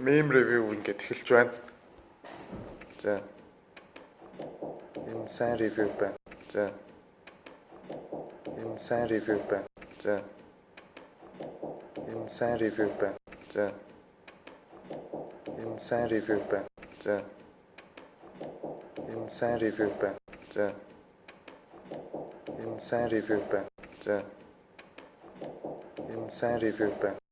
Meme review ингээд эхэлж байна. За. Энэ сайн review байна. За. Энэ сайн review байна. За. Энэ сайн review байна. За. Энэ сайн review байна. За. Энэ сайн review байна. За. Энэ сайн review байна. За. Энэ сайн review байна.